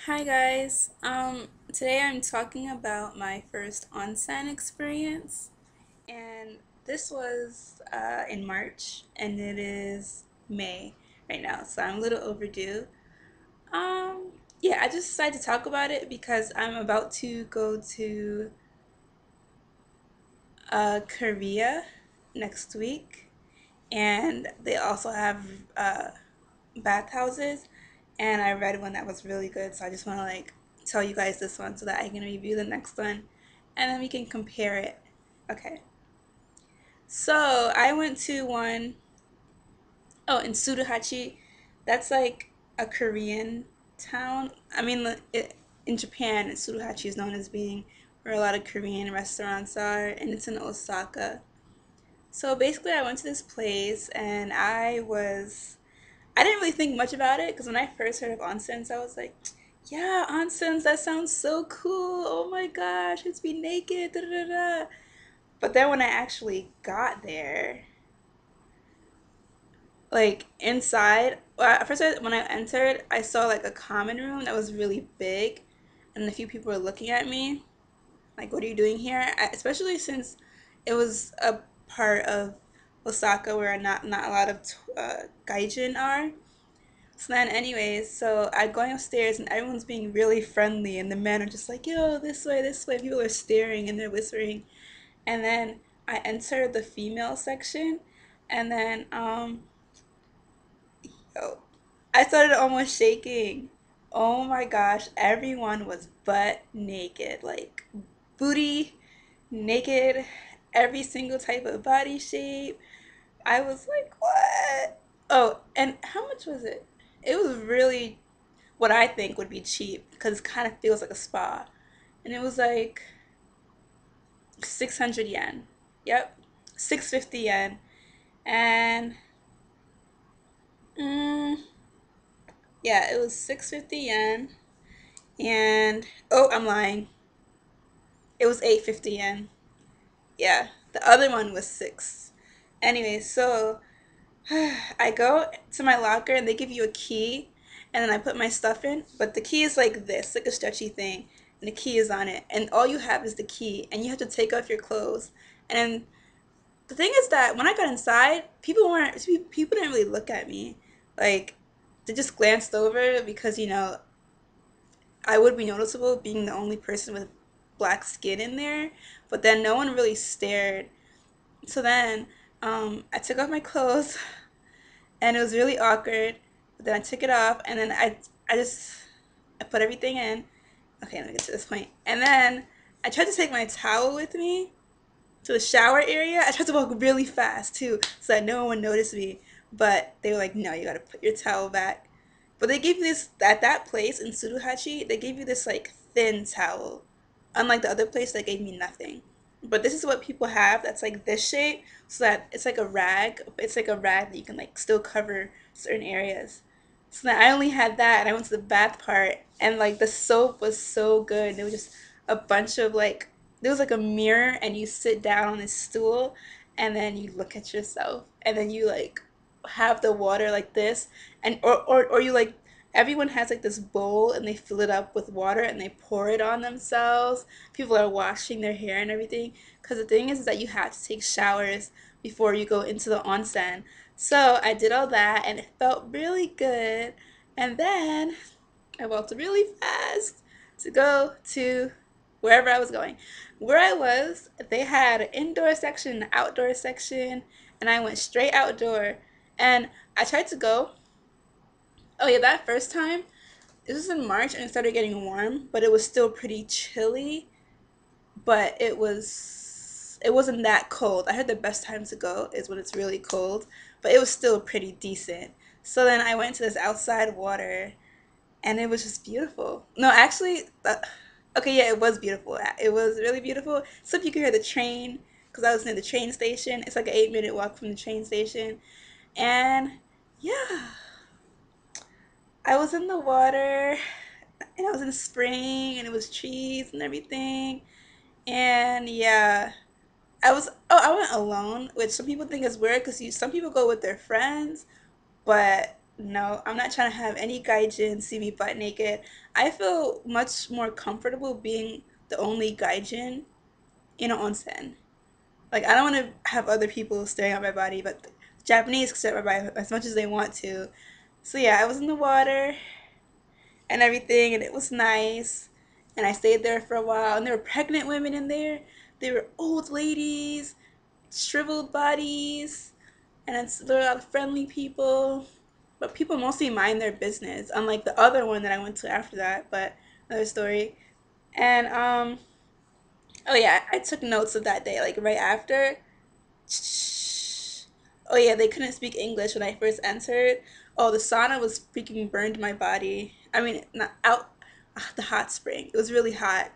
Hi guys. Today I'm talking about my first onsen experience, and this was in March, and it is May right now, so I'm a little overdue. Yeah, I just decided to talk about it because I'm about to go to Korea next week, and they also have bathhouses, and I read one that was really good, so I just want to tell you guys this one so that I can review the next one, and then we can compare it. Okay, so I went to one, oh, in Suruhachi. That's like a Korean town. I mean, in Japan, Suruhachi is known as being where a lot of Korean restaurants are, and it's in Osaka. So basically, I went to this place, and I didn't really think much about it because when I first heard of onsens, I was like, yeah, onsens, that sounds so cool. Oh my gosh, it's be naked. Da, da, da. But then when I actually got there, like inside, well, at first when I entered, I saw like a common room that was really big, and a few people were looking at me like, what are you doing here? Especially since it was a part of Osaka where not a lot of gaijin are. So then, anyways, so I'm going upstairs and everyone's being really friendly, and the men are just like, yo, this way, this way. People are staring and they're whispering. And then I enter the female section, and then, yo, I started almost shaking. Oh my gosh, everyone was butt naked, like booty naked, every single type of body shape. I was like, what? Oh, and how much was it? It was really what I think would be cheap because it kind of feels like a spa. And it was like 600 yen. Yep, 650 yen. And mm, yeah, it was 650 yen. And oh, I'm lying. It was 850 yen. Yeah, the other one was 6. Anyway, so I go to my locker and they give you a key, and then I put my stuff in, but the key is like this, like a stretchy thing, and the key is on it, and all you have is the key, and you have to take off your clothes. And the thing is that when I got inside, people didn't really look at me, like they just glanced over because I would be noticeable being the only person with black skin in there, but then no one really stared. So then I took off my clothes and it was really awkward. But then I took it off, and then I put everything in. Okay, let me get to this point. And then I tried to take my towel with me to the shower area. I tried to walk really fast too, so that no one would notice me. But they were like, "No, you gotta put your towel back." But they gave you this at that place in Suruhachi. They gave you this like thin towel, unlike the other place that gave me nothing. But this is what people have that's like this shape, so that it's like a rag. It's like a rag that you can like still cover certain areas. So then I only had that, and I went to the bath part, and like the soap was so good. There was just a bunch of like there was like a mirror, and you sit down on this stool, and then you look at yourself, and then you like have the water like this, and or you like everyone has like this bowl and they fill it up with water and they pour it on themselves. People are washing their hair and everything because the thing is that you have to take showers before you go into the onsen. So I did all that and it felt really good. And then I walked really fast to go to wherever I was going. Where I was, they had an indoor section, an outdoor section, and I went straight outdoor. And I tried to go. Oh yeah, that first time, this was in March and it started getting warm, but it was still pretty chilly. But it wasn't that cold. I heard the best time to go is when it's really cold, but it was still pretty decent. So then I went to this outside water and it was just beautiful. No, actually, okay, yeah, it was beautiful. It was really beautiful. So if you could hear the train, because I was near the train station, it's like an 8-minute walk from the train station, and yeah, I was in the water, and I was in the spring, and it was trees and everything, and yeah, I went alone, which some people think is weird because some people go with their friends, but no, I'm not trying to have any gaijin see me butt naked. I feel much more comfortable being the only gaijin in an onsen. Like, I don't want to have other people staring at my body, but the Japanese can stare at my body as much as they want to. So yeah, I was in the water and everything, and it was nice. And I stayed there for a while, and there were pregnant women in there. There were old ladies, shriveled bodies, and there were a lot of friendly people. But people mostly mind their business, unlike the other one that I went to after that. But another story. And oh yeah, I took notes of that day, like right after. Oh yeah, they couldn't speak English when I first entered. Oh, the sauna was freaking burned my body. I mean, not out the hot spring. It was really hot.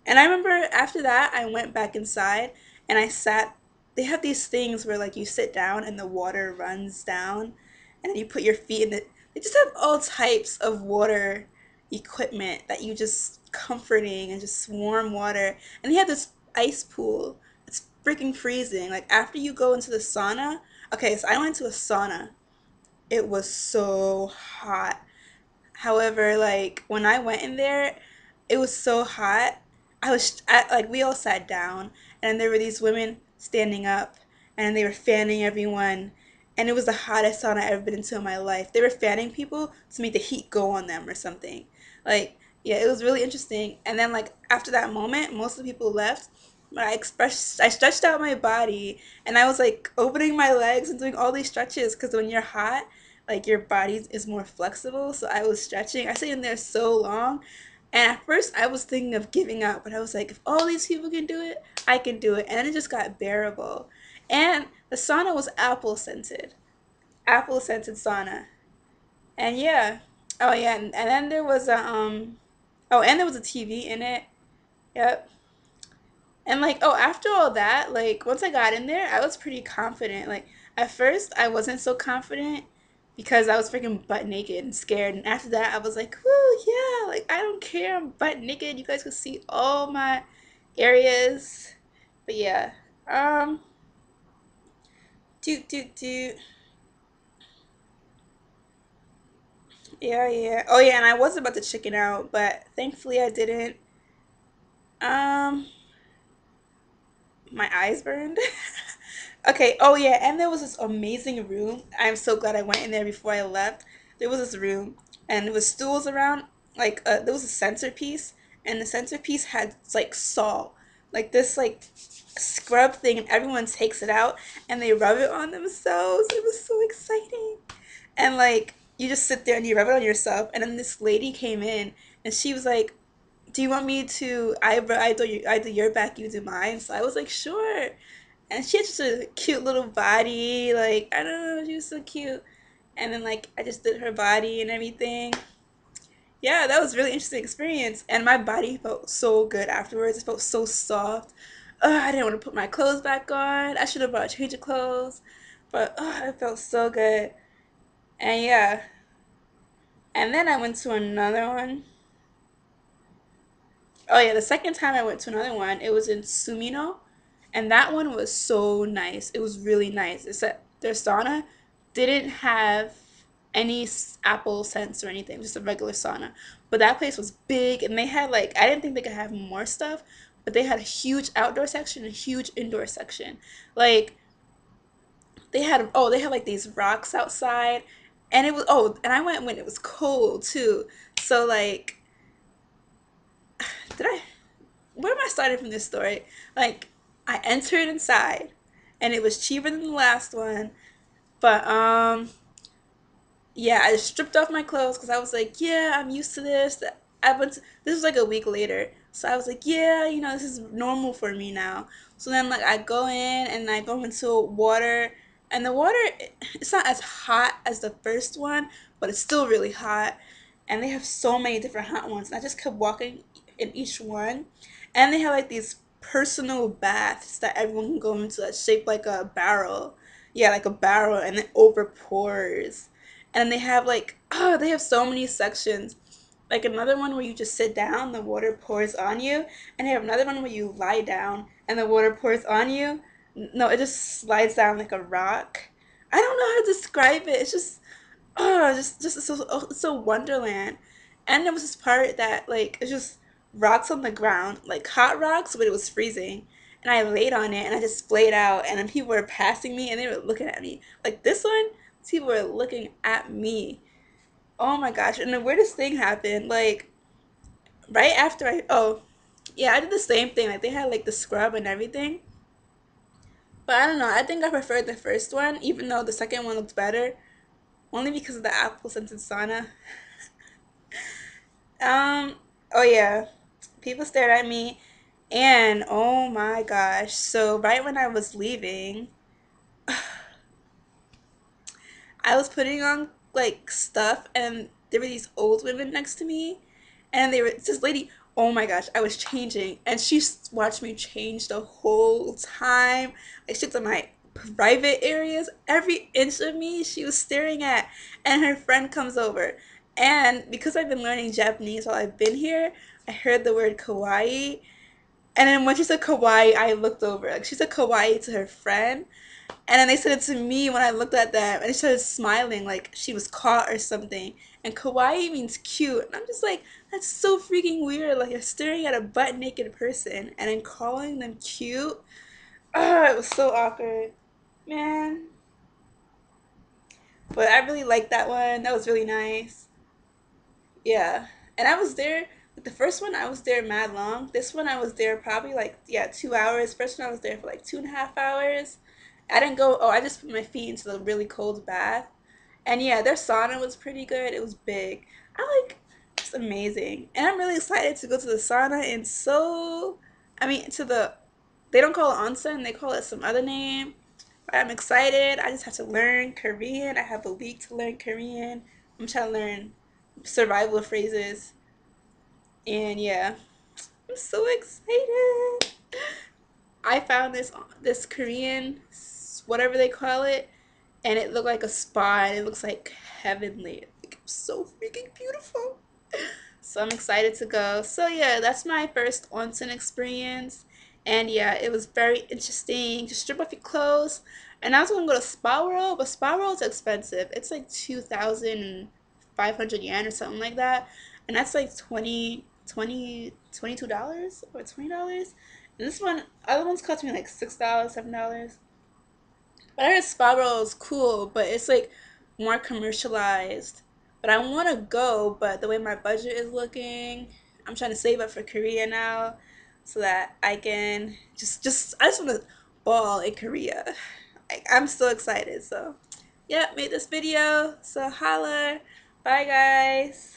And I remember after that, I went back inside and I sat. They have these things where like you sit down and the water runs down, and you put your feet in it. They just have all types of water equipment that you just comforting and just warm water. And they have this ice pool. It's freaking freezing. Like after you go into the sauna. Okay, so I went to a sauna. It was so hot. However, like when I went in there, it was so hot. Like we all sat down, and there were these women standing up, and they were fanning everyone, and it was the hottest sauna I've ever been into in my life. They were fanning people to make the heat go on them or something. Like yeah, it was really interesting. And then like after that moment, most of the people left. But I stretched out my body, and I was like opening my legs and doing all these stretches because when you're hot like your body is more flexible. So I was stretching. I stayed in there so long. And at first I was thinking of giving up, but I was like, if all these people can do it, I can do it. And then it just got bearable. And the sauna was apple scented. Apple scented sauna. And yeah. Oh yeah, and then there was a oh, and there was a TV in it. Yep. And like, oh, after all that, like once I got in there, I was pretty confident. Like at first, I wasn't so confident because I was freaking butt naked and scared. And after that, I was like, whoo, yeah, like I don't care, I'm butt naked. You guys can see all my areas. But yeah, um, doot doot doot. Yeah, yeah. Oh yeah, and I was about to chicken out, but thankfully I didn't. Um, my eyes burned. Okay, oh yeah, and there was this amazing room. I'm so glad I went in there before I left. There was this room, and there was stools around. Like, there was a centerpiece, and the centerpiece had like salt, like this like scrub thing, and everyone takes it out and they rub it on themselves. It was so exciting, and like you just sit there and you rub it on yourself. And then this lady came in, and she was like, do you want me to I do your back, you do mine? So I was like, sure. And she had just a cute little body, like I don't know, she was so cute. And then like I just did her body and everything. Yeah, that was a really interesting experience. And my body felt so good afterwards. It felt so soft. I didn't want to put my clothes back on. I should have brought a change of clothes. But it felt so good. And yeah. And then I went to another one. Oh yeah, the second time I went to another one, it was in Sumino, and that one was so nice. It was really nice. Except their sauna didn't have any apple scents or anything, just a regular sauna. But that place was big, and they had like I didn't think they could have more stuff, but they had a huge outdoor section and a huge indoor section. Like they had like these rocks outside, and it was and I went when it was cold too. So like did I where am I starting from this story? Like, I entered inside, and it was cheaper than the last one. But yeah, I just stripped off my clothes because I was like, yeah, I'm used to this. This was like a week later, so I was like, yeah, this is normal for me now. So then like I go in and I go into water, and the water it's not as hot as the first one, but it's still really hot. And they have so many different hot ones. And I just kept walking in each one, and they have like these personal baths that everyone can go into that's shaped like a barrel. Yeah, like a barrel, and it over pours. And they have like they have so many sections. Like another one where you just sit down, the water pours on you, and they have another one where you lie down and the water pours on you. No, it just slides down like a rock. I don't know how to describe it. It's just Oh, just so oh, it's so wonderland. And there was this part that like it's just rocks on the ground, like hot rocks, but it was freezing. And I laid on it and I just splayed out, and then people were passing me and they were looking at me. Like this one, people were looking at me. Oh my gosh. And the weirdest thing happened, like right after yeah, I did the same thing. Like they had like the scrub and everything. But I don't know, I think I preferred the first one, even though the second one looked better, only because of the apple scented sauna. Um, oh yeah, people stared at me, and oh my gosh. So right when I was leaving, I was putting on like stuff, and there were these old women next to me, and they were this lady. Oh my gosh, I was changing, and she watched me change the whole time. Like she looked at my private areas, every inch of me she was staring at. And her friend comes over, and because I've been learning Japanese while I've been here, I heard the word kawaii, and then when she said kawaii, I looked over. Like she said kawaii to her friend, and then they said it to me when I looked at them, and they started smiling like she was caught or something. And kawaii means cute, and I'm just like, that's so freaking weird. Like you're staring at a butt naked person and then calling them cute. Oh, it was so awkward, man. But I really liked that one. That was really nice. Yeah, and I was there. With the first one, I was there mad long. This one, I was there probably like yeah 2 hours. First one, I was there for like 2.5 hours. I didn't go. Oh, I just put my feet into the really cold bath. And yeah, their sauna was pretty good. It was big. I like it's amazing. And I'm really excited to go to the sauna in Seoul. I mean to the they don't call it onsen, they call it some other name. But I'm excited. I just have to learn Korean. I have a week to learn Korean. I'm trying to learn survival phrases. And yeah, I'm so excited. I found this Korean whatever they call it, and it looked like a spa, and it looks like heavenly. Like, it's so freaking beautiful. So I'm excited to go. So yeah, that's my first onsen experience. And yeah, it was very interesting. Just strip off your clothes. And I was gonna go to Spa World, but Spa World's expensive. It's like 2,500 yen or something like that. And that's like 22 dollars or $20. And this one, other ones cost me like $6, $7. But I heard Spa is cool, but it's like more commercialized. But I want to go, but the way my budget is looking, I'm trying to save up for Korea now, so that I can I just want to ball in Korea. I'm so excited. So, yeah, made this video. So holla. Bye, guys.